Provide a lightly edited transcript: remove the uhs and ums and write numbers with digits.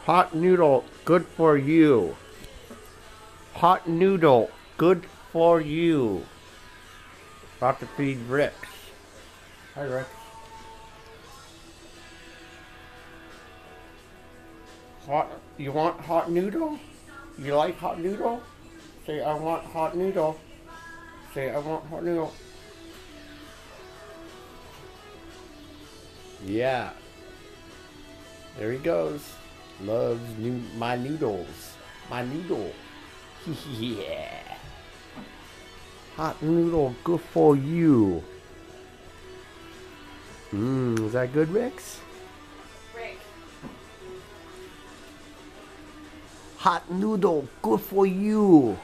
Hot noodle, good for you. Hot noodle, good for you. About to feed Rex. Hi, Rex. You want hot noodle? You like hot noodle? Say, I want hot noodle. Say, I want hot noodle. Yeah. There he goes. Loves my noodles. My noodle. Yeah. Hot noodle, good for you. Is that good, Rex? Rick. Hot noodle, good for you.